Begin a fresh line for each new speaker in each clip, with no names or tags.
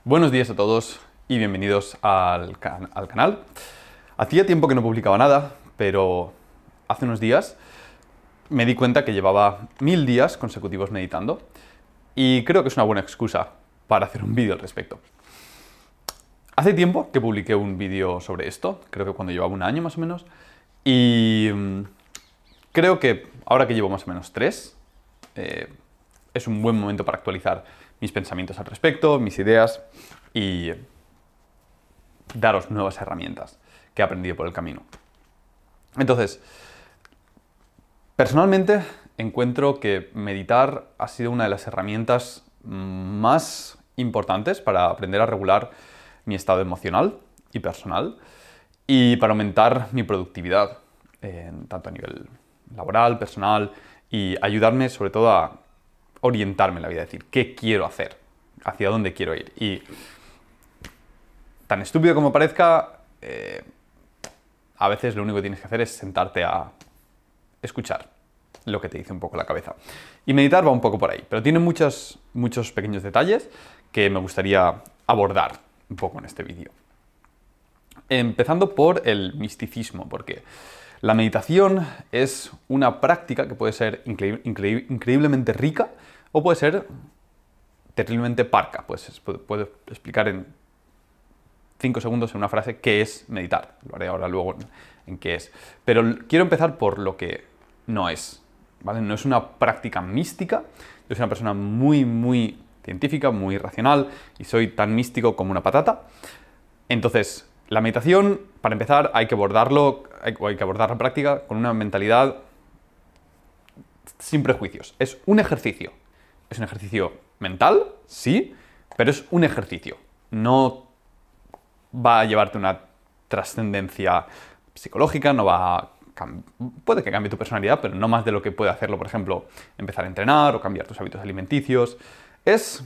Buenos días a todos y bienvenidos al canal. Hacía tiempo que no publicaba nada, pero hace unos días me di cuenta que llevaba 1000 días consecutivos meditando y creo que es una buena excusa para hacer un vídeo al respecto. Hace tiempo que publiqué un vídeo sobre esto, creo que cuando llevaba un año más o menos, y creo que ahora que llevo más o menos 3, es un buen momento para actualizar mis pensamientos al respecto, mis ideas y daros nuevas herramientas que he aprendido por el camino. Entonces, personalmente encuentro que meditar ha sido una de las herramientas más importantes para aprender a regular mi estado emocional y personal y para aumentar mi productividad, tanto a nivel laboral, personal, y ayudarme sobre todo a orientarme en la vida, es decir, qué quiero hacer, hacia dónde quiero ir. Y tan estúpido como parezca, a veces lo único que tienes que hacer es sentarte a escuchar lo que te dice un poco la cabeza. Y meditar va un poco por ahí, pero tiene muchos pequeños detalles que me gustaría abordar un poco en este vídeo. Empezando por el misticismo, porque la meditación es una práctica que puede ser increíblemente rica o puede ser terriblemente parca. Pues puedo explicar en 5 segundos en una frase qué es meditar. Lo haré ahora luego en qué es. Pero quiero empezar por lo que no es, ¿vale? No es una práctica mística. Yo soy una persona muy científica, muy racional y soy tan místico como una patata. Entonces, la meditación, para empezar, hay que abordar la práctica con una mentalidad sin prejuicios. Es un ejercicio. Es un ejercicio mental, sí, pero es un ejercicio. No va a llevarte una trascendencia psicológica, no va a puede que cambie tu personalidad, pero no más de lo que puede hacerlo, por ejemplo, empezar a entrenar o cambiar tus hábitos alimenticios. Es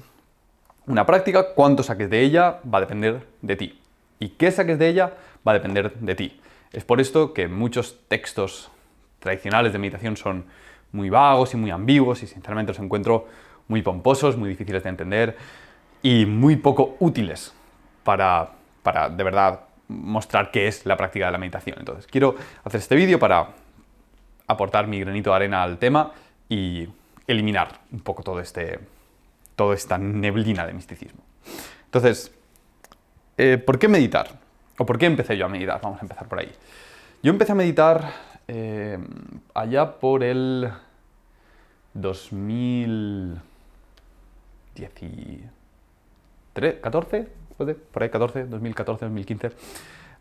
una práctica, cuánto saques de ella va a depender de ti. Y qué saques de ella va a depender de ti. Es por esto que muchos textos tradicionales de meditación son muy vagos y muy ambiguos y sinceramente los encuentro muy pomposos, muy difíciles de entender y muy poco útiles para de verdad mostrar qué es la práctica de la meditación. Entonces, quiero hacer este vídeo para aportar mi granito de arena al tema y eliminar un poco toda esta neblina de misticismo. Entonces, ¿por qué meditar? ¿O por qué empecé yo a meditar? Vamos a empezar por ahí. Yo empecé a meditar allá por el 2014, por ahí 2014, 2015.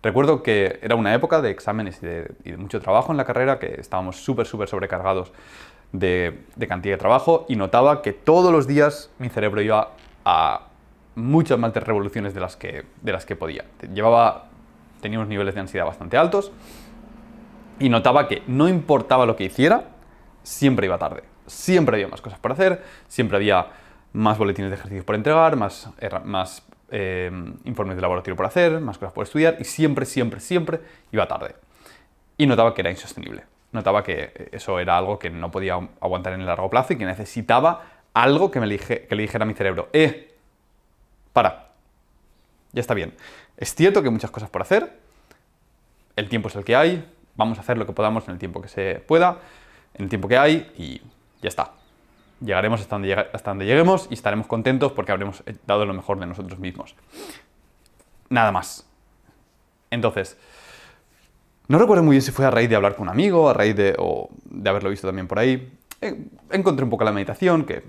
Recuerdo que era una época de exámenes y de mucho trabajo en la carrera, que estábamos súper sobrecargados de cantidad de trabajo y notaba que todos los días mi cerebro iba a muchas más revoluciones de las que podía. Tenía unos niveles de ansiedad bastante altos y notaba que no importaba lo que hiciera, siempre iba tarde. Siempre había más cosas por hacer, siempre había más boletines de ejercicios por entregar, más informes de laboratorio por hacer, más cosas por estudiar y siempre iba tarde. Y notaba que era insostenible. Notaba que eso era algo que no podía aguantar en el largo plazo y que necesitaba algo que le dijera a mi cerebro: para, ya está bien. Es cierto que hay muchas cosas por hacer, el tiempo es el que hay, vamos a hacer lo que podamos en el tiempo que se pueda, en el tiempo que hay y ya está. Llegaremos hasta donde lleguemos y estaremos contentos porque habremos dado lo mejor de nosotros mismos. Nada más. Entonces, no recuerdo muy bien si fue a raíz de hablar con un amigo, o de haberlo visto también por ahí. Encontré un poco la meditación, que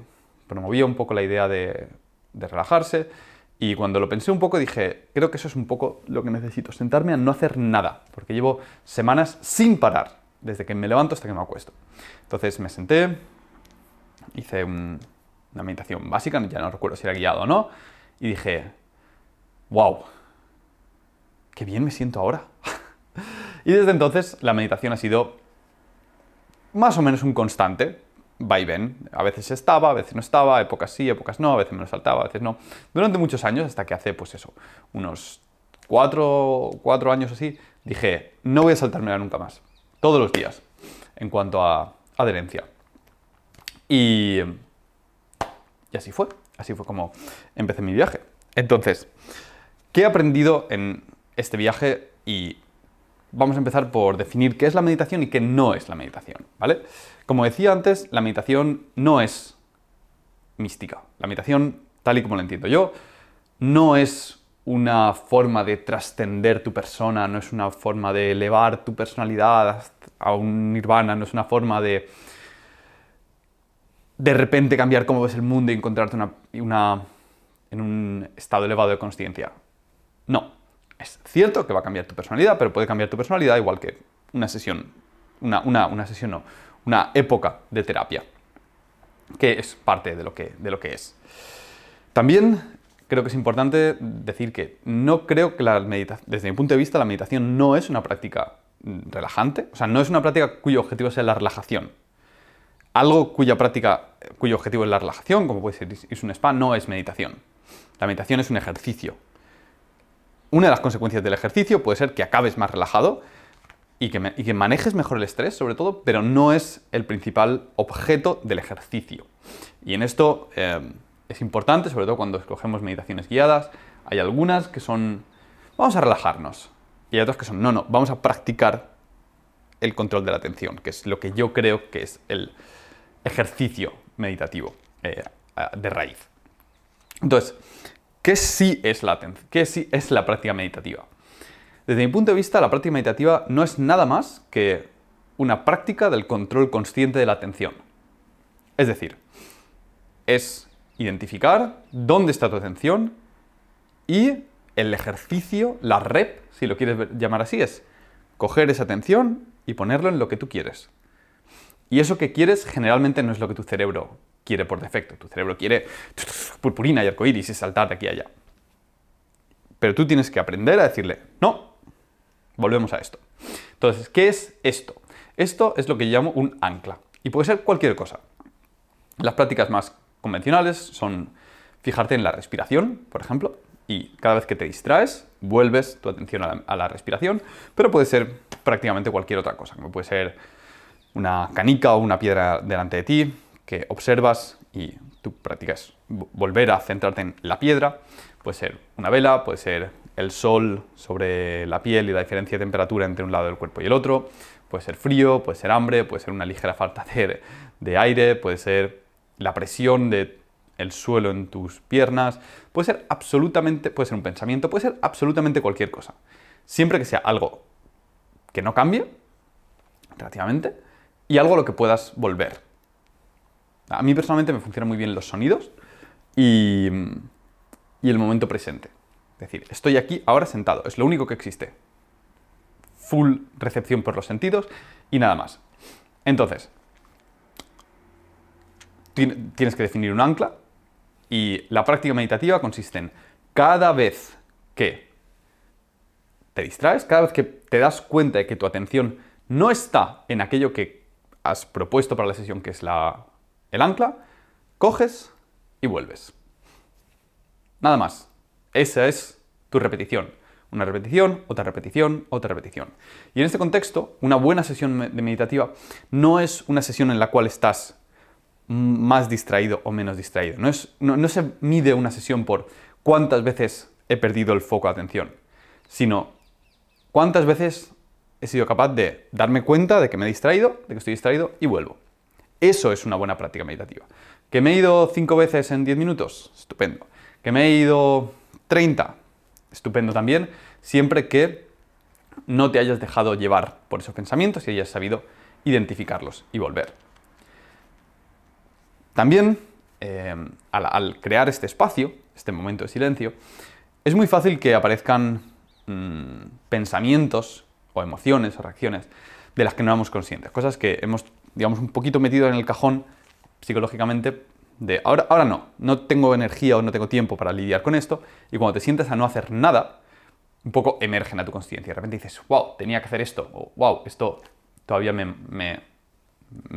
promovía un poco la idea de relajarse, y cuando lo pensé un poco dije, creo que eso es un poco lo que necesito, sentarme a no hacer nada, porque llevo semanas sin parar, desde que me levanto hasta que me acuesto. Entonces me senté, hice una meditación básica, ya no recuerdo si era guiado o no, y dije, wow, qué bien me siento ahora. Y desde entonces la meditación ha sido más o menos un constante, va y ven. A veces estaba, a veces no estaba, épocas sí, épocas no, a veces me lo saltaba, a veces no. Durante muchos años, hasta que hace, pues eso, unos 4 años así, dije, no voy a saltármela nunca más. Todos los días, en cuanto a adherencia. Y así fue como empecé mi viaje. Entonces, ¿qué he aprendido en este viaje? Y vamos a empezar por definir qué es la meditación y qué no es la meditación, ¿vale? Como decía antes, la meditación no es mística. La meditación, tal y como la entiendo yo, no es una forma de trascender tu persona, no es una forma de elevar tu personalidad a un nirvana, no es una forma de repente cambiar cómo ves el mundo y encontrarte en un estado elevado de consciencia. No. Es cierto que va a cambiar tu personalidad, pero puede cambiar tu personalidad igual que una sesión, una época de terapia, que es parte de lo que es. También creo que es importante decir que no creo que desde mi punto de vista, la meditación no es una práctica relajante, o sea, no es una práctica cuyo objetivo sea la relajación. Algo cuyo objetivo es la relajación, como puede ser irse a un spa, no es meditación. La meditación es un ejercicio. Una de las consecuencias del ejercicio puede ser que acabes más relajado y que manejes mejor el estrés, sobre todo, pero no es el principal objeto del ejercicio. Y en esto es importante, sobre todo cuando escogemos meditaciones guiadas. Hay algunas que son, vamos a relajarnos, y hay otras que son, no, vamos a practicar el control de la atención, que es lo que yo creo que es el ejercicio meditativo de raíz. Entonces, ¿qué sí es la práctica meditativa? Desde mi punto de vista, la práctica meditativa no es nada más que una práctica del control consciente de la atención. Es decir, es identificar dónde está tu atención y el ejercicio, la rep, si lo quieres llamar así, es coger esa atención y ponerlo en lo que tú quieres. Y eso que quieres generalmente no es lo que tu cerebro quiere por defecto. Tu cerebro quiere purpurina y arcoíris y saltar de aquí a allá. Pero tú tienes que aprender a decirle, no, volvemos a esto. Entonces, ¿qué es esto? Esto es lo que yo llamo un ancla. Y puede ser cualquier cosa. Las prácticas más convencionales son fijarte en la respiración, por ejemplo, y cada vez que te distraes, vuelves tu atención a la respiración, pero puede ser prácticamente cualquier otra cosa, como puede ser una canica o una piedra delante de ti, que observas y tú practicas volver a centrarte en la piedra. Puede ser una vela, puede ser el sol sobre la piel y la diferencia de temperatura entre un lado del cuerpo y el otro, puede ser frío, puede ser hambre, puede ser una ligera falta de aire, puede ser la presión del suelo en tus piernas, puede ser un pensamiento, puede ser absolutamente cualquier cosa. Siempre que sea algo que no cambie, relativamente, y algo a lo que puedas volver. A mí personalmente me funcionan muy bien los sonidos y el momento presente. Es decir, estoy aquí ahora sentado, es lo único que existe. Full recepción por los sentidos y nada más. Entonces, tienes que definir un ancla y la práctica meditativa consiste en cada vez que te distraes, cada vez que te das cuenta de que tu atención no está en aquello que has propuesto para la sesión, que es el ancla, coges y vuelves. Nada más. Esa es tu repetición. Una repetición, otra repetición, otra repetición. Y en este contexto, una buena sesión meditativa no es una sesión en la cual estás más distraído o menos distraído. No se mide una sesión por cuántas veces he perdido el foco de atención, sino cuántas veces he sido capaz de darme cuenta de que me he distraído, de que estoy distraído y vuelvo. Eso es una buena práctica meditativa. ¿Que me he ido 5 veces en 10 minutos? Estupendo. ¿Que me he ido 30? Estupendo también, siempre que no te hayas dejado llevar por esos pensamientos y hayas sabido identificarlos y volver. También, al crear este espacio, este momento de silencio, es muy fácil que aparezcan pensamientos o emociones o reacciones de las que no éramos conscientes. Cosas que hemos, digamos, un poquito metido en el cajón psicológicamente de ahora no tengo energía o no tengo tiempo para lidiar con esto, y cuando te sientes a no hacer nada, un poco emergen a tu conciencia. De repente dices, wow, tenía que hacer esto, o wow, esto todavía me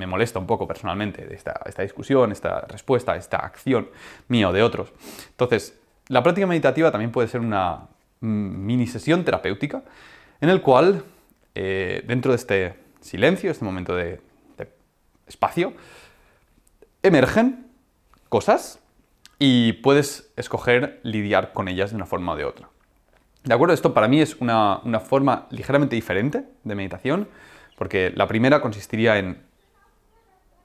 molesta un poco personalmente, esta discusión, esta respuesta, esta acción mía o de otros. Entonces, la práctica meditativa también puede ser una mini sesión terapéutica en el cual, dentro de este silencio, este momento de espacio, emergen cosas y puedes escoger lidiar con ellas de una forma o de otra. ¿De acuerdo? Esto para mí es una forma ligeramente diferente de meditación, porque la primera consistiría en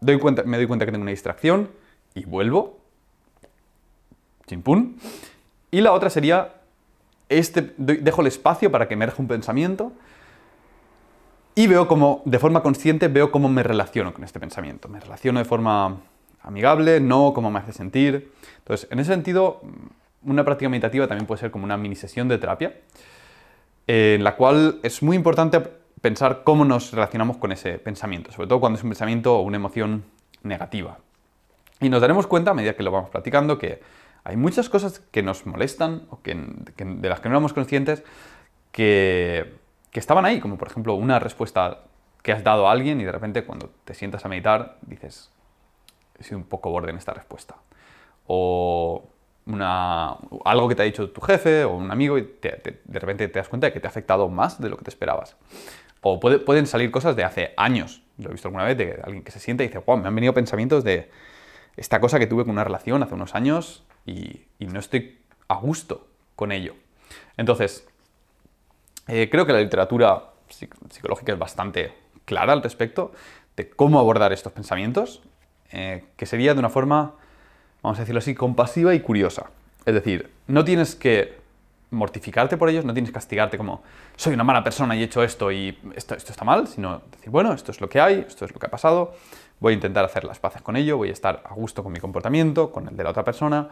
me doy cuenta que tengo una distracción y vuelvo, chimpún. Y la otra sería, dejo el espacio para que emerja un pensamiento y veo cómo, de forma consciente, veo cómo me relaciono con este pensamiento. Me relaciono de forma amigable, no cómo me hace sentir. Entonces, en ese sentido, una práctica meditativa también puede ser como una mini sesión de terapia, en la cual es muy importante pensar cómo nos relacionamos con ese pensamiento, sobre todo cuando es un pensamiento o una emoción negativa. Y nos daremos cuenta, a medida que lo vamos platicando, que hay muchas cosas que nos molestan o de las que no éramos conscientes que estaban ahí, como por ejemplo una respuesta que has dado a alguien y de repente cuando te sientas a meditar dices, he sido un poco borde en esta respuesta. O algo que te ha dicho tu jefe o un amigo y de repente te das cuenta de que te ha afectado más de lo que te esperabas. O pueden salir cosas de hace años. Lo he visto alguna vez de alguien que se sienta y dice, wow, me han venido pensamientos de esta cosa que tuve con una relación hace unos años y no estoy a gusto con ello. Entonces, creo que la literatura psicológica es bastante clara al respecto de cómo abordar estos pensamientos, que sería de una forma, vamos a decirlo así, compasiva y curiosa. Es decir, no tienes que mortificarte por ellos, no tienes que castigarte como soy una mala persona y he hecho esto y esto está mal, sino decir, bueno, esto es lo que hay, esto es lo que ha pasado, voy a intentar hacer las paces con ello, voy a estar a gusto con mi comportamiento, con el de la otra persona,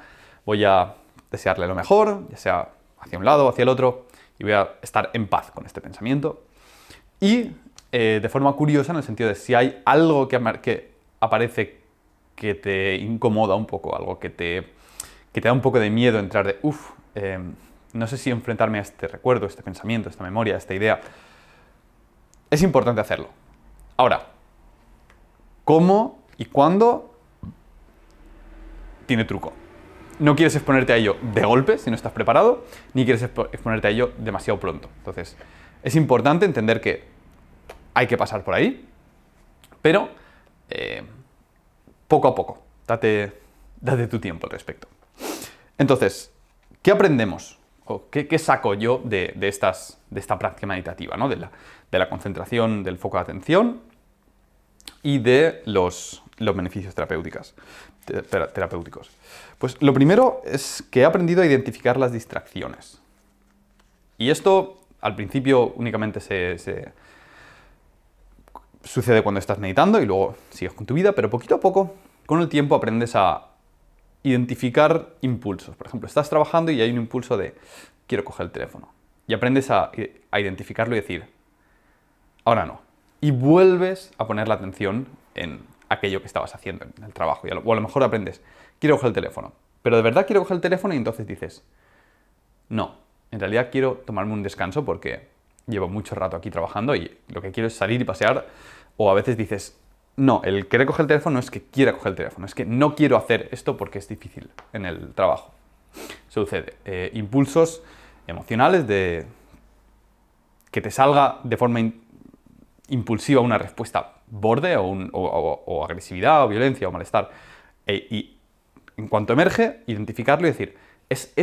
voy a desearle lo mejor, ya sea hacia un lado o hacia el otro, y voy a estar en paz con este pensamiento. Y de forma curiosa, en el sentido de si hay algo que aparece que te incomoda un poco, algo que te da un poco de miedo entrar de, no sé si enfrentarme a este recuerdo, este pensamiento, esta memoria, esta idea. Es importante hacerlo. Ahora, ¿cómo y cuándo? Tiene truco. No quieres exponerte a ello de golpe si no estás preparado, ni quieres exponerte a ello demasiado pronto. Entonces, es importante entender que hay que pasar por ahí, pero poco a poco. Date tu tiempo al respecto. Entonces, ¿qué aprendemos? ¿O qué saco yo de esta práctica meditativa, ¿no? de la concentración, del foco de atención y de los beneficios terapéuticos? Pues lo primero es que he aprendido a identificar las distracciones. Y esto al principio únicamente sucede cuando estás meditando y luego sigues con tu vida, pero poquito a poco, con el tiempo, aprendes a identificar impulsos. Por ejemplo, estás trabajando y hay un impulso de quiero coger el teléfono. Y aprendes a identificarlo y decir, ahora no. Y vuelves a poner la atención en aquello que estabas haciendo en el trabajo. O a lo mejor aprendes, quiero coger el teléfono. Pero de verdad quiero coger el teléfono y entonces dices, no, en realidad quiero tomarme un descanso porque llevo mucho rato aquí trabajando y lo que quiero es salir y pasear. O a veces dices, no, el querer coger el teléfono no es que quiera coger el teléfono, es que no quiero hacer esto porque es difícil en el trabajo. Sucede. Impulsos emocionales de que te salga de forma impulsiva una respuesta borde o agresividad o violencia o malestar. Y en cuanto emerge, identificarlo y decir, ¿es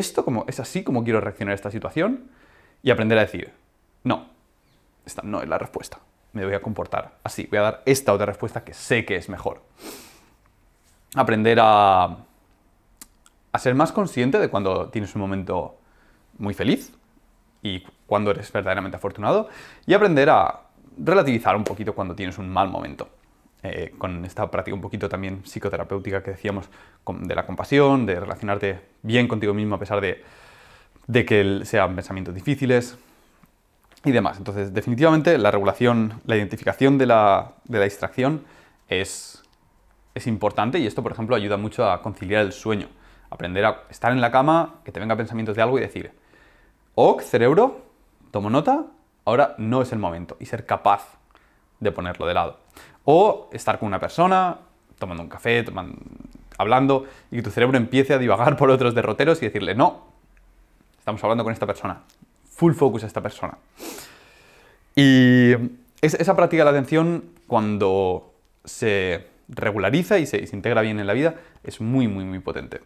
así como quiero reaccionar a esta situación? Y aprender a decir, no, esta no es la respuesta. Me voy a comportar así, voy a dar esta otra respuesta que sé que es mejor. Aprender a ser más consciente de cuando tienes un momento muy feliz y cuando eres verdaderamente afortunado, y aprender a relativizar un poquito cuando tienes un mal momento. Con esta práctica un poquito también psicoterapéutica que decíamos, de la compasión, de relacionarte bien contigo mismo a pesar de que sean pensamientos difíciles y demás. Entonces, definitivamente la regulación, la identificación de la distracción es importante, y esto, por ejemplo, ayuda mucho a conciliar el sueño. Aprender a estar en la cama, que te vengan pensamientos de algo y decir, ok, cerebro, tomo nota, ahora no es el momento, y ser capaz de ponerlo de lado. O estar con una persona, tomando un café, hablando, y que tu cerebro empiece a divagar por otros derroteros y decirle, no, estamos hablando con esta persona, full focus a esta persona. Y esa práctica de la atención, cuando se regulariza y se integra bien en la vida, es muy, muy, muy potente.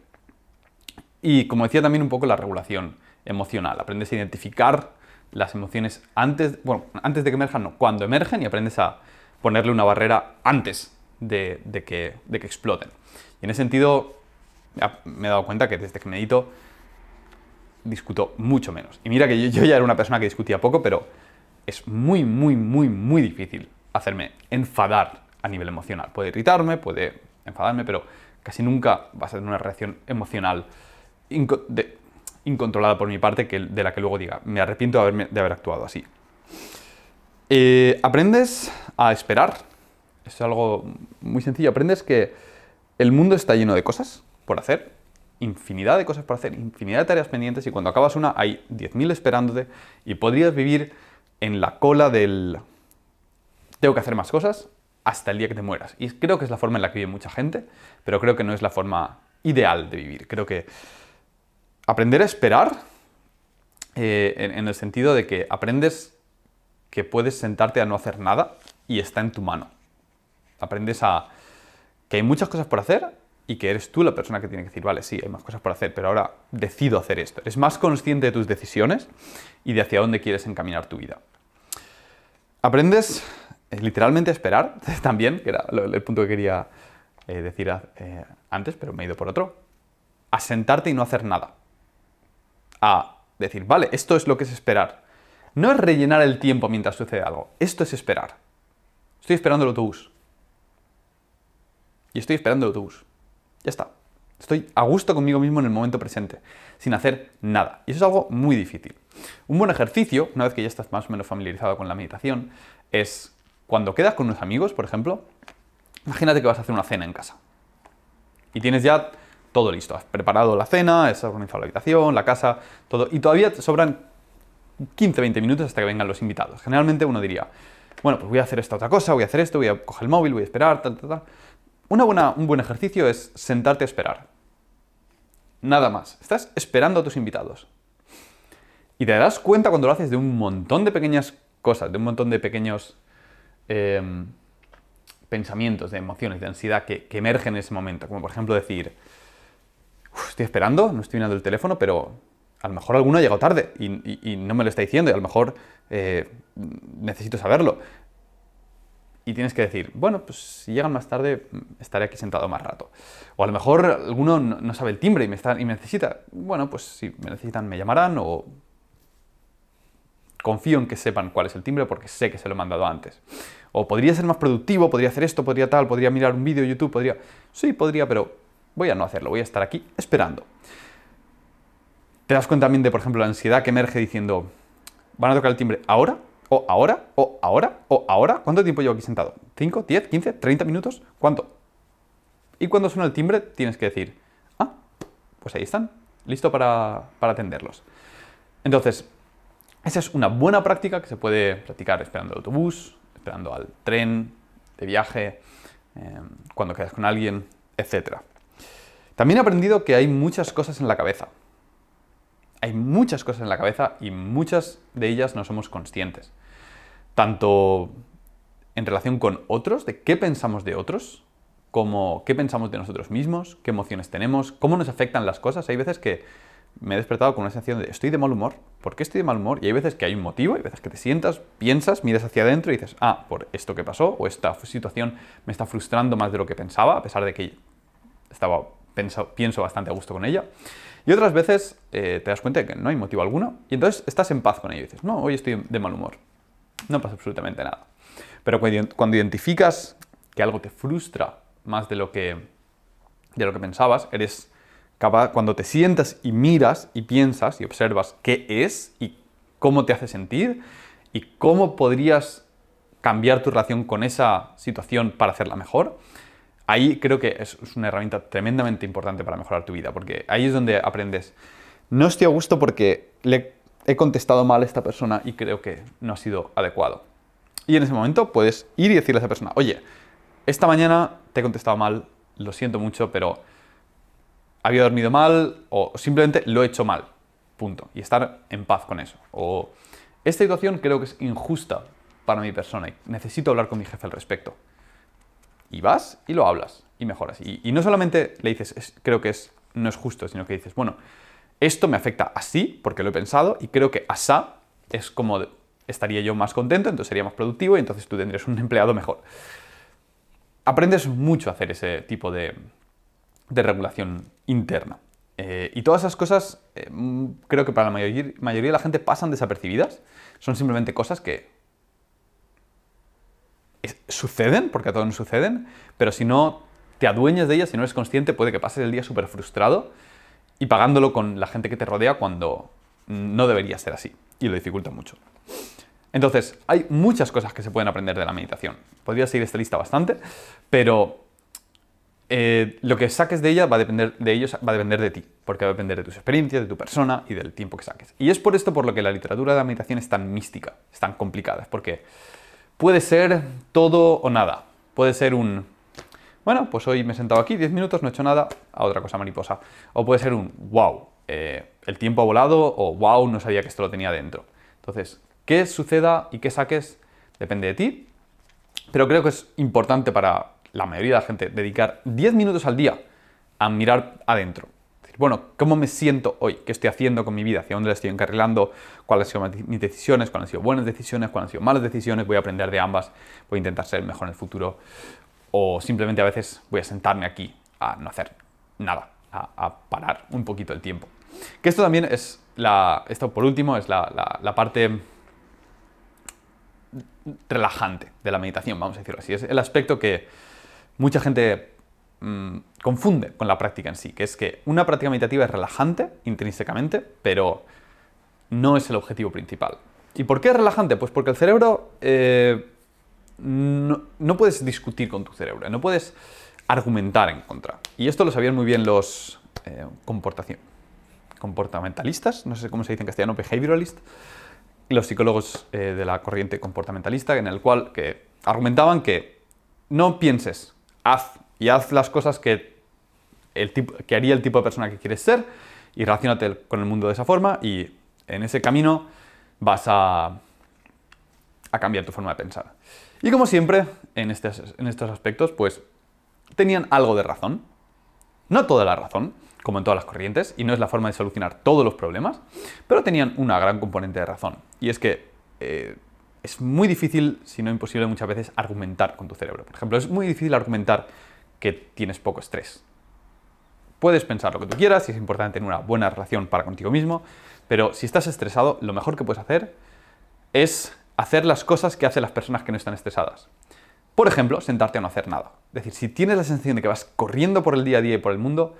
Y como decía también un poco la regulación emocional. Aprendes a identificar las emociones antes, bueno, antes de que emerjan, no, cuando emergen, y aprendes a ponerle una barrera antes de que exploten. Y en ese sentido me he dado cuenta que desde que medito discuto mucho menos. Y mira que yo ya era una persona que discutía poco, pero es muy, muy, muy, muy difícil hacerme enfadar a nivel emocional. Puede irritarme, puede enfadarme, pero casi nunca vas a tener una reacción emocional incontrolada por mi parte de la que luego diga, me arrepiento de haber actuado así. Aprendes a esperar. Es algo muy sencillo. Aprendes que el mundo está lleno de cosas por hacer, infinidad de cosas por hacer, infinidad de tareas pendientes, y cuando acabas una hay 10.000 esperándote y podrías vivir en la cola del tengo que hacer más cosas hasta el día que te mueras. Y creo que es la forma en la que vive mucha gente, pero creo que no es la forma ideal de vivir. Creo que aprender a esperar, en el sentido de que aprendes que puedes sentarte a no hacer nada y está en tu mano. Aprendes a que hay muchas cosas por hacer y que eres tú la persona que tiene que decir, vale, sí, hay más cosas por hacer, pero ahora decido hacer esto. Eres más consciente de tus decisiones y de hacia dónde quieres encaminar tu vida. Aprendes literalmente a esperar también, que era el punto que quería decir antes, pero me he ido por otro. A sentarte y no hacer nada. A decir, vale, esto es lo que es esperar. No es rellenar el tiempo mientras sucede algo. Esto es esperar. Estoy esperando el autobús. Y estoy esperando el autobús. Ya está. Estoy a gusto conmigo mismo en el momento presente, sin hacer nada. Y eso es algo muy difícil. Un buen ejercicio, una vez que ya estás más o menos familiarizado con la meditación, es cuando quedas con unos amigos, por ejemplo, imagínate que vas a hacer una cena en casa. Y tienes ya todo listo. Has preparado la cena, has organizado la habitación, la casa, todo. Y todavía te sobran 15-20 minutos hasta que vengan los invitados. Generalmente uno diría, bueno, pues voy a hacer esta otra cosa, voy a hacer esto, voy a coger el móvil, voy a esperar, tal, tal, tal. Un buen ejercicio es sentarte a esperar. Nada más. Estás esperando a tus invitados. Y te darás cuenta cuando lo haces de un montón de pequeñas cosas, de un montón de pequeños pensamientos, de emociones, de ansiedad que emergen en ese momento. Como por ejemplo decir, estoy esperando, no estoy mirando el teléfono, pero a lo mejor alguno ha llegado tarde y no me lo está diciendo y a lo mejor necesito saberlo. Y tienes que decir, bueno, pues si llegan más tarde, estaré aquí sentado más rato. O a lo mejor alguno no sabe el timbre y me necesita. Bueno, pues si me necesitan me llamarán, o confío en que sepan cuál es el timbre porque sé que se lo he mandado antes. O podría ser más productivo, podría hacer esto, podría tal, podría mirar un vídeo de YouTube, podría... Sí, podría, pero voy a no hacerlo, voy a estar aquí esperando. Te das cuenta también de, por ejemplo, la ansiedad que emerge diciendo, ¿van a tocar el timbre ahora? ¿O ahora? ¿O ahora? ¿O ahora? ¿Cuánto tiempo llevo aquí sentado? ¿5, 10, 15, 30 minutos? ¿Cuánto? Y cuando suena el timbre tienes que decir, pues ahí están, listo para atenderlos. Entonces, esa es una buena práctica que se puede practicar esperando el autobús, esperando al tren, de viaje, cuando quedas con alguien, etc. También he aprendido que hay muchas cosas en la cabeza. Hay muchas cosas en la cabeza y muchas de ellas no somos conscientes. Tanto en relación con otros, de qué pensamos de otros, como qué pensamos de nosotros mismos, qué emociones tenemos, cómo nos afectan las cosas. Hay veces que me he despertado con una sensación de estoy de mal humor. ¿Por qué estoy de mal humor? Y hay veces que hay un motivo, hay veces que te sientas, piensas, miras hacia adentro y dices, por esto que pasó, o esta situación me está frustrando más de lo que pensaba, a pesar de que pienso bastante a gusto con ella. Y otras veces te das cuenta de que no hay motivo alguno y entonces estás en paz con ello y dices, no, hoy estoy de mal humor. No pasa absolutamente nada. Pero cuando identificas que algo te frustra más de lo que pensabas, eres capaz, cuando te sientas y miras y piensas y observas qué es y cómo te hace sentir y cómo podrías cambiar tu relación con esa situación para hacerla mejor, ahí creo que es una herramienta tremendamente importante para mejorar tu vida, porque ahí es donde aprendes. No estoy a gusto porque le he contestado mal a esta persona y creo que no ha sido adecuado. Y en ese momento puedes ir y decirle a esa persona, oye, esta mañana te he contestado mal, lo siento mucho, pero había dormido mal o simplemente lo he hecho mal, punto. Y estar en paz con eso. O esta situación creo que es injusta para mi persona y necesito hablar con mi jefe al respecto. Y vas y lo hablas y mejoras. Y no solamente le dices, creo que no es justo, sino que dices, bueno, Esto me afecta así, porque lo he pensado, y creo que asá es como estaría yo más contento, entonces sería más productivo y entonces tú tendrías un empleado mejor. Aprendes mucho a hacer ese tipo de regulación interna. Y todas esas cosas creo que para la mayoría de la gente pasan desapercibidas. Son simplemente cosas que suceden, porque a todos nos suceden, pero si no te adueñas de ellas, si no eres consciente, puede que pases el día súper frustrado y pagándolo con la gente que te rodea cuando no debería ser así. Y lo dificulta mucho. Entonces, hay muchas cosas que se pueden aprender de la meditación. Podría seguir esta lista bastante, pero lo que saques de ella va a depender de ellos, va a depender de ti, porque va a depender de tus experiencias, de tu persona y del tiempo que saques. Y es por esto por lo que la literatura de la meditación es tan mística, es tan complicada, es porque puede ser todo o nada. Puede ser bueno, pues hoy me he sentado aquí 10 minutos, no he hecho nada, a otra cosa mariposa. O puede ser wow, el tiempo ha volado, o wow, no sabía que esto lo tenía dentro. Entonces, qué suceda y qué saques depende de ti, pero creo que es importante para la mayoría de la gente dedicar 10 minutos al día a mirar adentro. Decir, bueno, ¿cómo me siento hoy? ¿Qué estoy haciendo con mi vida? ¿Hacia dónde la estoy encarrilando? ¿Cuáles han sido mis decisiones? ¿Cuáles han sido buenas decisiones? ¿Cuáles han sido malas decisiones? Voy a aprender de ambas, voy a intentar ser mejor en el futuro. O simplemente a veces voy a sentarme aquí a no hacer nada, a parar un poquito el tiempo. Que esto también es, esto por último, es la parte relajante de la meditación, vamos a decirlo así. Es el aspecto que mucha gente confunde con la práctica en sí, que es que una práctica meditativa es relajante intrínsecamente, pero no es el objetivo principal. ¿Y por qué es relajante? Pues porque el cerebro no puedes discutir con tu cerebro, no puedes argumentar en contra. Y esto lo sabían muy bien los comportamentalistas, no sé cómo se dice en castellano, behavioralist, los psicólogos de la corriente comportamentalista, en el cual que argumentaban que no pienses, haz las cosas que haría el tipo de persona que quieres ser y relaciónate con el mundo de esa forma y en ese camino vas a cambiar tu forma de pensar. Y como siempre, en estos aspectos, pues tenían algo de razón. No toda la razón, como en todas las corrientes, y no es la forma de solucionar todos los problemas, pero tenían una gran componente de razón. Y es que es muy difícil, si no imposible muchas veces, argumentar con tu cerebro. Por ejemplo, es muy difícil argumentar que tienes poco estrés. Puedes pensar lo que tú quieras, y es importante tener una buena relación para contigo mismo, pero si estás estresado, lo mejor que puedes hacer es hacer las cosas que hacen las personas que no están estresadas. Por ejemplo, sentarte a no hacer nada. Es decir, si tienes la sensación de que vas corriendo por el día a día y por el mundo,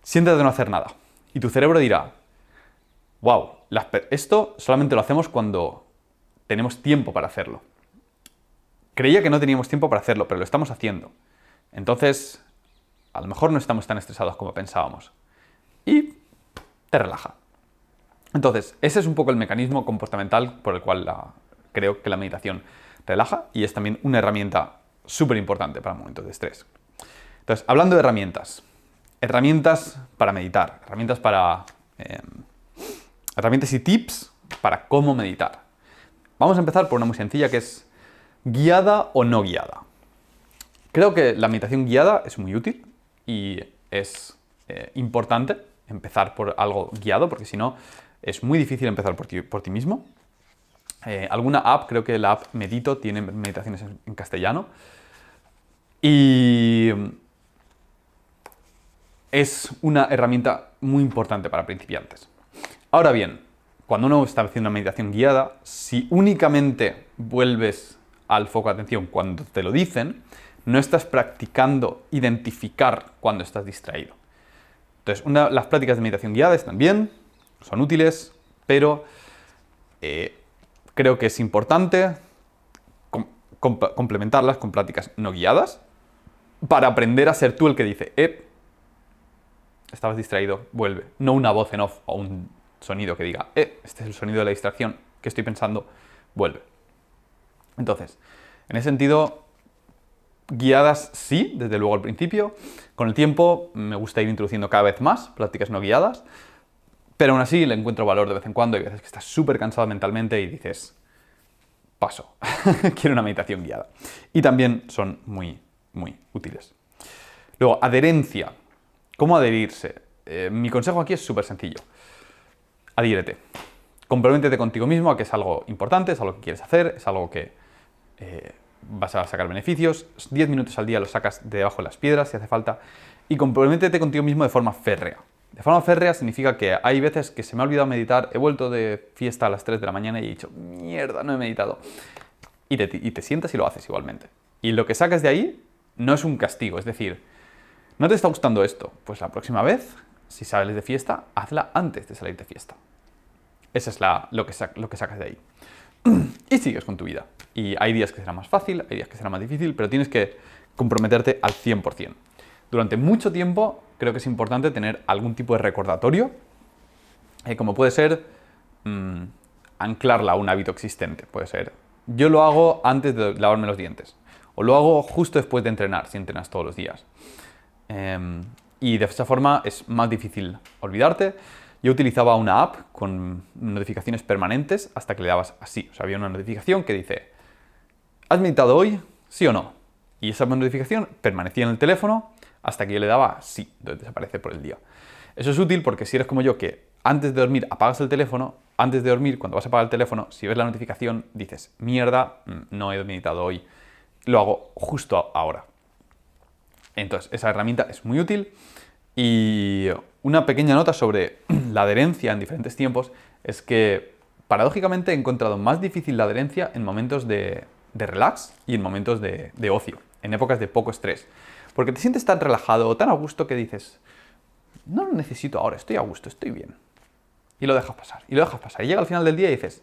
siéntate a no hacer nada. Y tu cerebro dirá, wow, esto solamente lo hacemos cuando tenemos tiempo para hacerlo. Creía que no teníamos tiempo para hacerlo, pero lo estamos haciendo. Entonces, a lo mejor no estamos tan estresados como pensábamos. Y te relaja. Entonces, ese es un poco el mecanismo comportamental por el cual creo que la meditación relaja y es también una herramienta súper importante para momentos de estrés. Entonces, hablando de herramientas para meditar, herramientas y tips para cómo meditar. Vamos a empezar por una muy sencilla que es guiada o no guiada. Creo que la meditación guiada es muy útil y es importante empezar por algo guiado porque si no es muy difícil empezar por ti mismo. Alguna app, creo que la app Medito tiene meditaciones en castellano y es una herramienta muy importante para principiantes. Ahora bien, cuando uno está haciendo una meditación guiada, si únicamente vuelves al foco de atención cuando te lo dicen, no estás practicando identificar cuando estás distraído. Entonces, las prácticas de meditación guiada están bien, son útiles, pero creo que es importante complementarlas con prácticas no guiadas para aprender a ser tú el que dice, estabas distraído, vuelve. No una voz en off o un sonido que diga, este es el sonido de la distracción, ¿qué estoy pensando? Vuelve. Entonces, en ese sentido, guiadas sí, desde luego al principio. Con el tiempo me gusta ir introduciendo cada vez más prácticas no guiadas, pero aún así le encuentro valor de vez en cuando. Hay veces que estás súper cansado mentalmente y dices, paso, quiero una meditación guiada. Y también son muy, muy útiles. Luego, adherencia. ¿Cómo adherirse? mi consejo aquí es súper sencillo. Adhiérete. Comprométete contigo mismo a que es algo importante, es algo que quieres hacer, es algo que vas a sacar beneficios. 10 minutos al día los sacas de debajo de las piedras si hace falta. Y comprométete contigo mismo de forma férrea. De forma férrea significa que hay veces que se me ha olvidado meditar, he vuelto de fiesta a las 3 de la mañana y he dicho, mierda, no he meditado. Y te sientas y lo haces igualmente. Y lo que sacas de ahí no es un castigo, es decir, ¿no te está gustando esto? Pues la próxima vez, si sales de fiesta, hazla antes de salir de fiesta. Eso es lo que sacas de ahí. Y sigues con tu vida. Y hay días que será más fácil, hay días que será más difícil, pero tienes que comprometerte al 100%. Durante mucho tiempo creo que es importante tener algún tipo de recordatorio, como puede ser anclarla a un hábito existente. Puede ser, yo lo hago antes de lavarme los dientes, o lo hago justo después de entrenar, si entrenas todos los días. Y de esa forma es más difícil olvidarte. Yo utilizaba una app con notificaciones permanentes hasta que le dabas así. O sea, había una notificación que dice, ¿has meditado hoy? ¿Sí o no? Y esa notificación permanecía en el teléfono hasta que yo le daba sí, entonces desaparece por el día. Eso es útil porque si eres como yo, que antes de dormir apagas el teléfono, antes de dormir, cuando vas a apagar el teléfono, si ves la notificación, dices, mierda, no he meditado hoy, lo hago justo ahora. Entonces, esa herramienta es muy útil. Y una pequeña nota sobre la adherencia en diferentes tiempos es que, paradójicamente, he encontrado más difícil la adherencia en momentos de relax y en momentos de ocio, en épocas de poco estrés. Porque te sientes tan relajado o tan a gusto que dices, no lo necesito ahora, estoy a gusto, estoy bien. Y lo dejas pasar, y lo dejas pasar. Y llega al final del día y dices,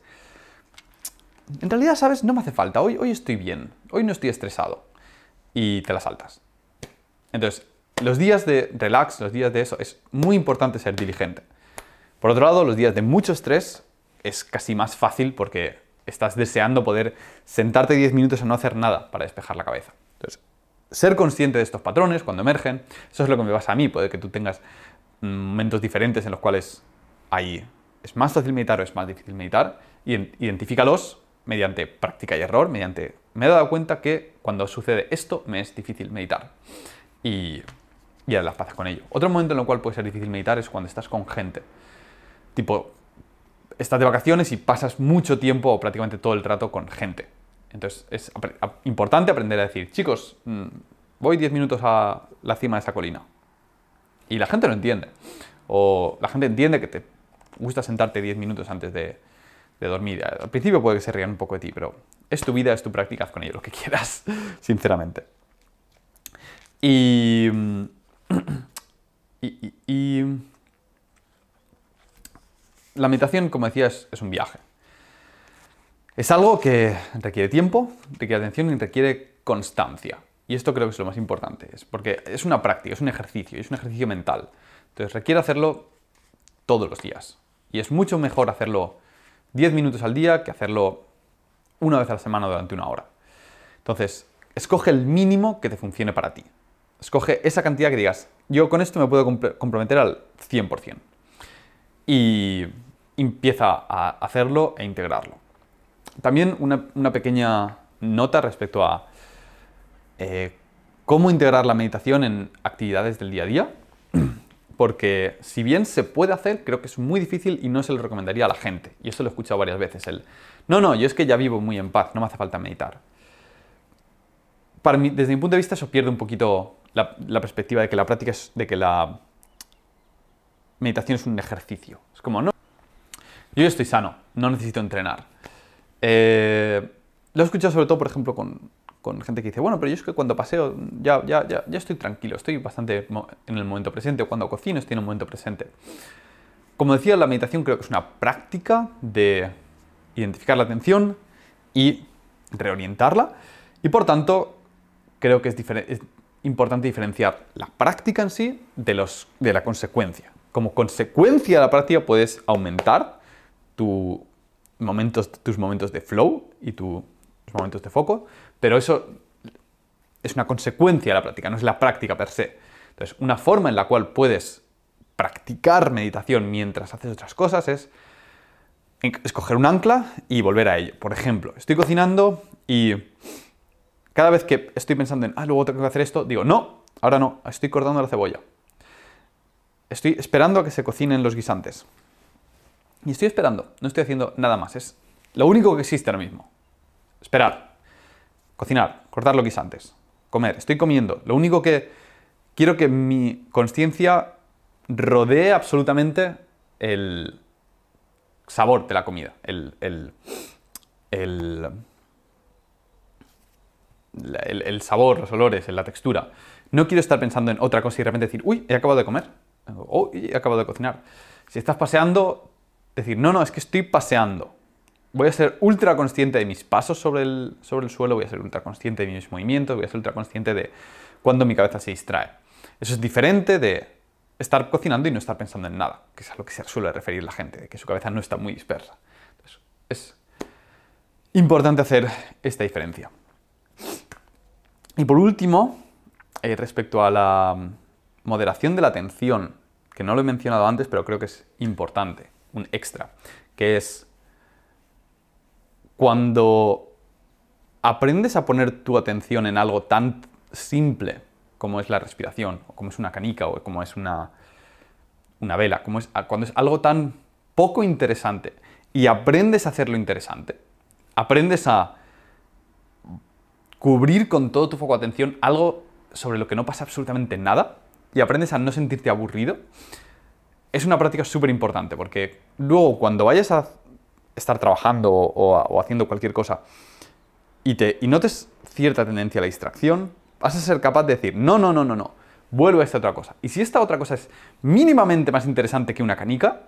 en realidad, ¿sabes? No me hace falta, hoy estoy bien, hoy no estoy estresado. Y te la saltas. Entonces, los días de relax, los días de eso, es muy importante ser diligente. Por otro lado, los días de mucho estrés es casi más fácil porque estás deseando poder sentarte 10 minutos a no hacer nada para despejar la cabeza. Entonces, ser consciente de estos patrones cuando emergen, eso es lo que me pasa a mí. Puede que tú tengas momentos diferentes en los cuales es más fácil meditar o es más difícil meditar, y identifícalos mediante práctica y error, me he dado cuenta que cuando sucede esto me es difícil meditar. Y haz las paces con ello. Otro momento en el cual puede ser difícil meditar es cuando estás con gente. Tipo, estás de vacaciones y pasas mucho tiempo o prácticamente todo el rato con gente. Entonces es importante aprender a decir, chicos, voy 10 minutos a la cima de esa colina. Y la gente lo entiende. O la gente entiende que te gusta sentarte 10 minutos antes de dormir. Al principio puede que se rían un poco de ti, pero es tu vida, es tu práctica, haz con ello lo que quieras, sinceramente. Y la meditación, como decía, es un viaje. Es algo que requiere tiempo, requiere atención y requiere constancia. Y esto creo que es lo más importante, porque es una práctica, es un ejercicio mental. Entonces requiere hacerlo todos los días. Y es mucho mejor hacerlo 10 minutos al día que hacerlo una vez a la semana durante una hora. Entonces, escoge el mínimo que te funcione para ti. Escoge esa cantidad que digas, yo con esto me puedo comprometer al 100%. Y empieza a hacerlo e integrarlo. También una pequeña nota respecto a cómo integrar la meditación en actividades del día a día. Porque si bien se puede hacer, creo que es muy difícil y no se lo recomendaría a la gente. Y eso lo he escuchado varias veces. No, yo es que ya vivo muy en paz, no me hace falta meditar. Para mí, desde mi punto de vista, eso pierde un poquito la perspectiva de que la práctica de que la meditación es un ejercicio. Es como, no, yo estoy sano, no necesito entrenar. Lo he escuchado sobre todo, por ejemplo, con gente que dice, bueno, pero yo es que cuando paseo ya estoy tranquilo, estoy bastante en el momento presente, o cuando cocino estoy en el momento presente. Como decía, la meditación creo que es una práctica de identificar la atención y reorientarla, y por tanto creo que es importante diferenciar la práctica en sí de la consecuencia. Como consecuencia de la práctica puedes aumentar tus momentos de flow y tus momentos de foco, pero eso es una consecuencia de la práctica, no es la práctica per se. Entonces, una forma en la cual puedes practicar meditación mientras haces otras cosas es escoger un ancla y volver a ello. Por ejemplo, estoy cocinando y cada vez que estoy pensando en, luego tengo que hacer esto, digo, no, ahora no, estoy cortando la cebolla. estoy esperando a que se cocinen los guisantes. Y estoy esperando, no estoy haciendo nada más. Es lo único que existe ahora mismo. Esperar, cocinar, cortar los guisantes, comer. Estoy comiendo. Lo único que quiero que mi consciencia rodee absolutamente el sabor de la comida, el sabor, los olores, la textura. No quiero estar pensando en otra cosa y de repente decir, uy, he acabado de comer, o he acabado de cocinar. Si estás paseando, decir, no, es que estoy paseando. Voy a ser ultra consciente de mis pasos sobre el suelo, voy a ser ultra consciente de mis movimientos, voy a ser ultra consciente de cuando mi cabeza se distrae. Eso es diferente de estar cocinando y no estar pensando en nada, que es a lo que se suele referir la gente, de que su cabeza no está muy dispersa. Entonces, es importante hacer esta diferencia. Y por último, respecto a la moderación de la atención, que no lo he mencionado antes, pero creo que es importante, un extra, que es cuando aprendes a poner tu atención en algo tan simple como es la respiración, o como es una canica, o como es una vela, cuando es algo tan poco interesante y aprendes a hacerlo interesante, aprendes a cubrir con todo tu foco de atención algo sobre lo que no pasa absolutamente nada y aprendes a no sentirte aburrido, es una práctica súper importante porque luego cuando vayas a estar trabajando o haciendo cualquier cosa y notes cierta tendencia a la distracción, vas a ser capaz de decir, no, vuelvo a esta otra cosa. Y si esta otra cosa es mínimamente más interesante que una canica,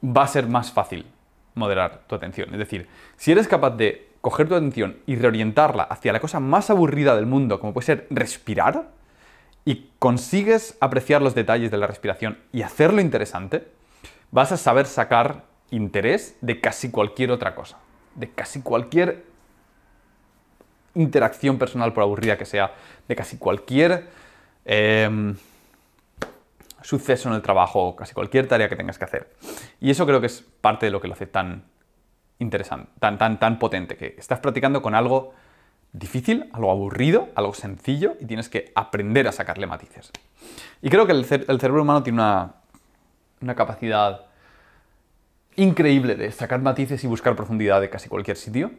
va a ser más fácil moderar tu atención. Es decir, si eres capaz de coger tu atención y reorientarla hacia la cosa más aburrida del mundo, como puede ser respirar, y consigues apreciar los detalles de la respiración y hacerlo interesante, vas a saber sacar interés de casi cualquier otra cosa, de casi cualquier interacción personal, por aburrida que sea, de casi cualquier suceso en el trabajo, casi cualquier tarea que tengas que hacer. Y eso creo que es parte de lo que lo hace tan interesante, tan potente, que estás practicando con algo difícil, algo aburrido, algo sencillo, y tienes que aprender a sacarle matices. Y creo que el cerebro humano tiene una capacidad increíble de sacar matices y buscar profundidad de casi cualquier sitio.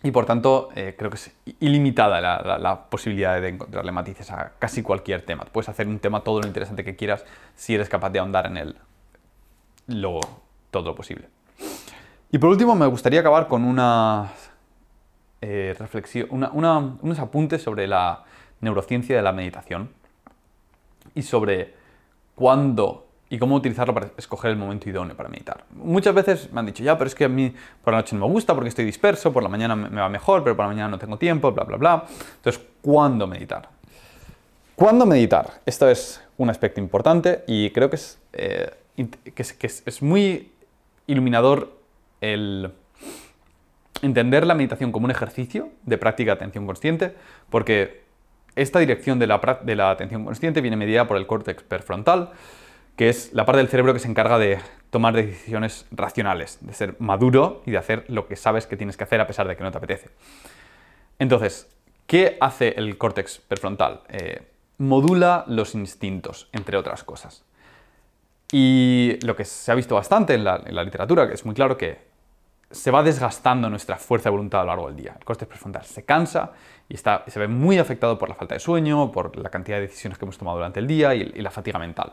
Y por tanto, creo que es ilimitada la posibilidad de encontrarle matices a casi cualquier tema. Puedes hacer un tema todo lo interesante que quieras si eres capaz de ahondar en él todo lo posible. Y por último, me gustaría acabar con una reflexión, unos apuntes sobre la neurociencia de la meditación y sobre cuándo y cómo utilizarlo para escoger el momento idóneo para meditar. Muchas veces me han dicho, ya, pero es que a mí por la noche no me gusta porque estoy disperso, por la mañana me va mejor, pero por la mañana no tengo tiempo, bla, bla, bla. Entonces, ¿cuándo meditar? ¿Cuándo meditar? Esto es un aspecto importante y creo que es muy iluminador el entender la meditación como un ejercicio de práctica de atención consciente, porque esta dirección de la atención consciente viene mediada por el córtex prefrontal, que es la parte del cerebro que se encarga de tomar decisiones racionales, de ser maduro y de hacer lo que sabes que tienes que hacer a pesar de que no te apetece. Entonces, ¿qué hace el córtex prefrontal? Modula los instintos, entre otras cosas. Y lo que se ha visto bastante en la literatura, que es muy claro que se va desgastando nuestra fuerza de voluntad a lo largo del día. El córtex prefrontal se cansa y se ve muy afectado por la falta de sueño, por la cantidad de decisiones que hemos tomado durante el día y la fatiga mental.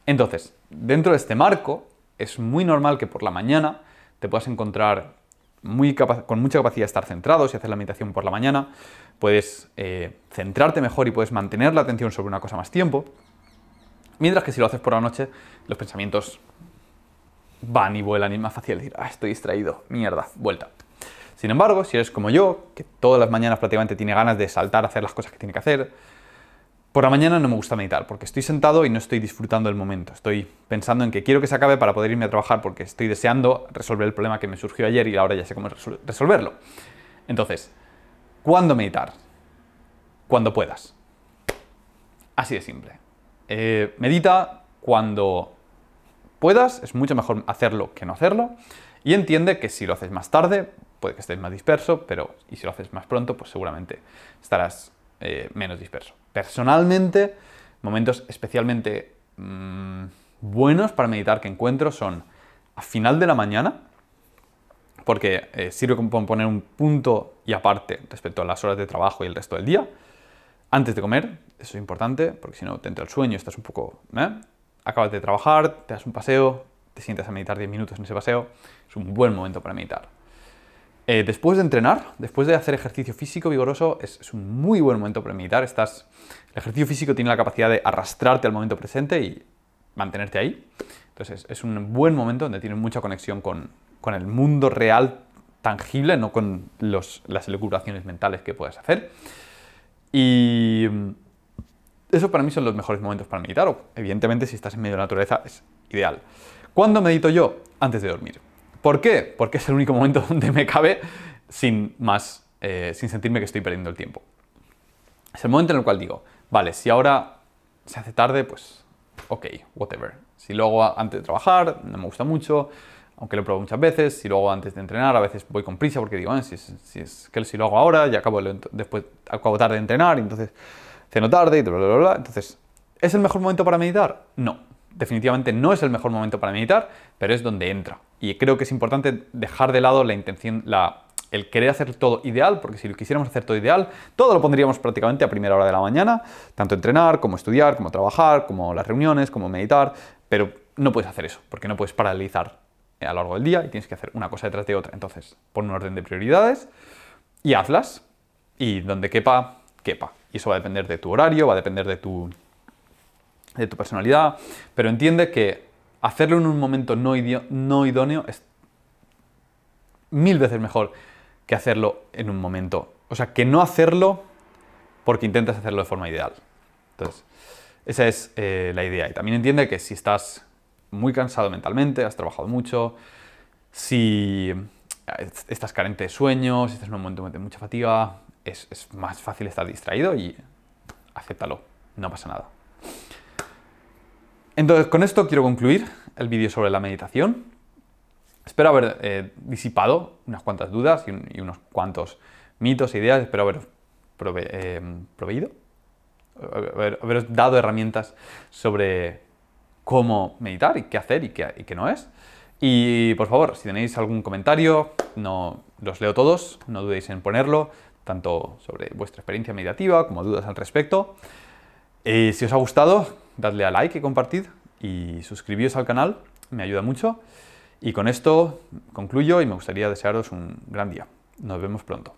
Entonces, dentro de este marco, es muy normal que por la mañana te puedas encontrar con mucha capacidad de estar centrado. Si haces la meditación por la mañana, puedes centrarte mejor y puedes mantener la atención sobre una cosa más tiempo. Mientras que si lo haces por la noche, los pensamientos van y vuelan y es más fácil decir, estoy distraído, mierda, vuelta. Sin embargo, si eres como yo, que todas las mañanas prácticamente tiene ganas de saltar a hacer las cosas que tiene que hacer, por la mañana no me gusta meditar, porque estoy sentado y no estoy disfrutando del momento. Estoy pensando en que quiero que se acabe para poder irme a trabajar, porque estoy deseando resolver el problema que me surgió ayer y ahora ya sé cómo resolverlo. Entonces, ¿cuándo meditar? Cuando puedas. Así de simple. Medita cuando puedas, es mucho mejor hacerlo que no hacerlo, y entiende que si lo haces más tarde, puede que estés más disperso, y si lo haces más pronto, pues seguramente estarás menos disperso. Personalmente, momentos especialmente buenos para meditar que encuentro son a final de la mañana, porque sirve como poner un punto y aparte respecto a las horas de trabajo y el resto del día. Antes de comer, eso es importante, porque si no te entra el sueño, estás un poco... Acabas de trabajar, te das un paseo, te sientas a meditar 10 minutos en ese paseo, es un buen momento para meditar. Después de entrenar, después de hacer ejercicio físico vigoroso, es un muy buen momento para meditar. El ejercicio físico tiene la capacidad de arrastrarte al momento presente y mantenerte ahí. Entonces es un buen momento donde tienes mucha conexión con el mundo real tangible, no con las elucubraciones mentales que puedes hacer. Y eso para mí son los mejores momentos para meditar, o evidentemente si estás en medio de la naturaleza es ideal. ¿Cuándo medito yo? Antes de dormir. ¿Por qué? Porque es el único momento donde me cabe sin sentirme que estoy perdiendo el tiempo. Es el momento en el cual digo, vale, si ahora se hace tarde, pues ok, whatever. Si lo hago antes de trabajar, no me gusta mucho, aunque lo he probado muchas veces. Si lo hago antes de entrenar, a veces voy con prisa porque digo, si lo hago ahora, ya después acabo tarde de entrenar, y entonces ceno tarde y bla, bla, bla. Entonces, ¿es el mejor momento para meditar? No, definitivamente no es el mejor momento para meditar, pero es donde entra. Y creo que es importante dejar de lado la intención, el querer hacer todo ideal, porque si lo quisiéramos hacer todo ideal, todo lo pondríamos prácticamente a primera hora de la mañana, tanto entrenar, como estudiar, como trabajar, como las reuniones, como meditar, pero no puedes hacer eso, porque no puedes paralizar a lo largo del día y tienes que hacer una cosa detrás de otra. Entonces, pon un orden de prioridades y hazlas, y donde quepa, quepa. Y eso va a depender de tu horario, va a depender de tu personalidad, pero entiende que hacerlo en un momento no idóneo es 1000 veces mejor que hacerlo en un momento. O sea, que no hacerlo porque intentas hacerlo de forma ideal. Entonces, esa es la idea. Y también entiende que si estás muy cansado mentalmente, has trabajado mucho, si estás carente de sueño, si estás en un momento de mucha fatiga, es más fácil estar distraído y acéptalo, no pasa nada. Entonces, con esto quiero concluir el vídeo sobre la meditación. Espero haber disipado unas cuantas dudas y unos cuantos mitos e ideas. Espero haber haberos dado herramientas sobre cómo meditar y qué hacer y qué no es. Y por favor, si tenéis algún comentario, los leo todos, no dudéis en ponerlo, tanto sobre vuestra experiencia meditativa como dudas al respecto. Si os ha gustado, dadle a like y compartid, y suscribíos al canal, me ayuda mucho. Y con esto concluyo y me gustaría desearos un gran día. Nos vemos pronto.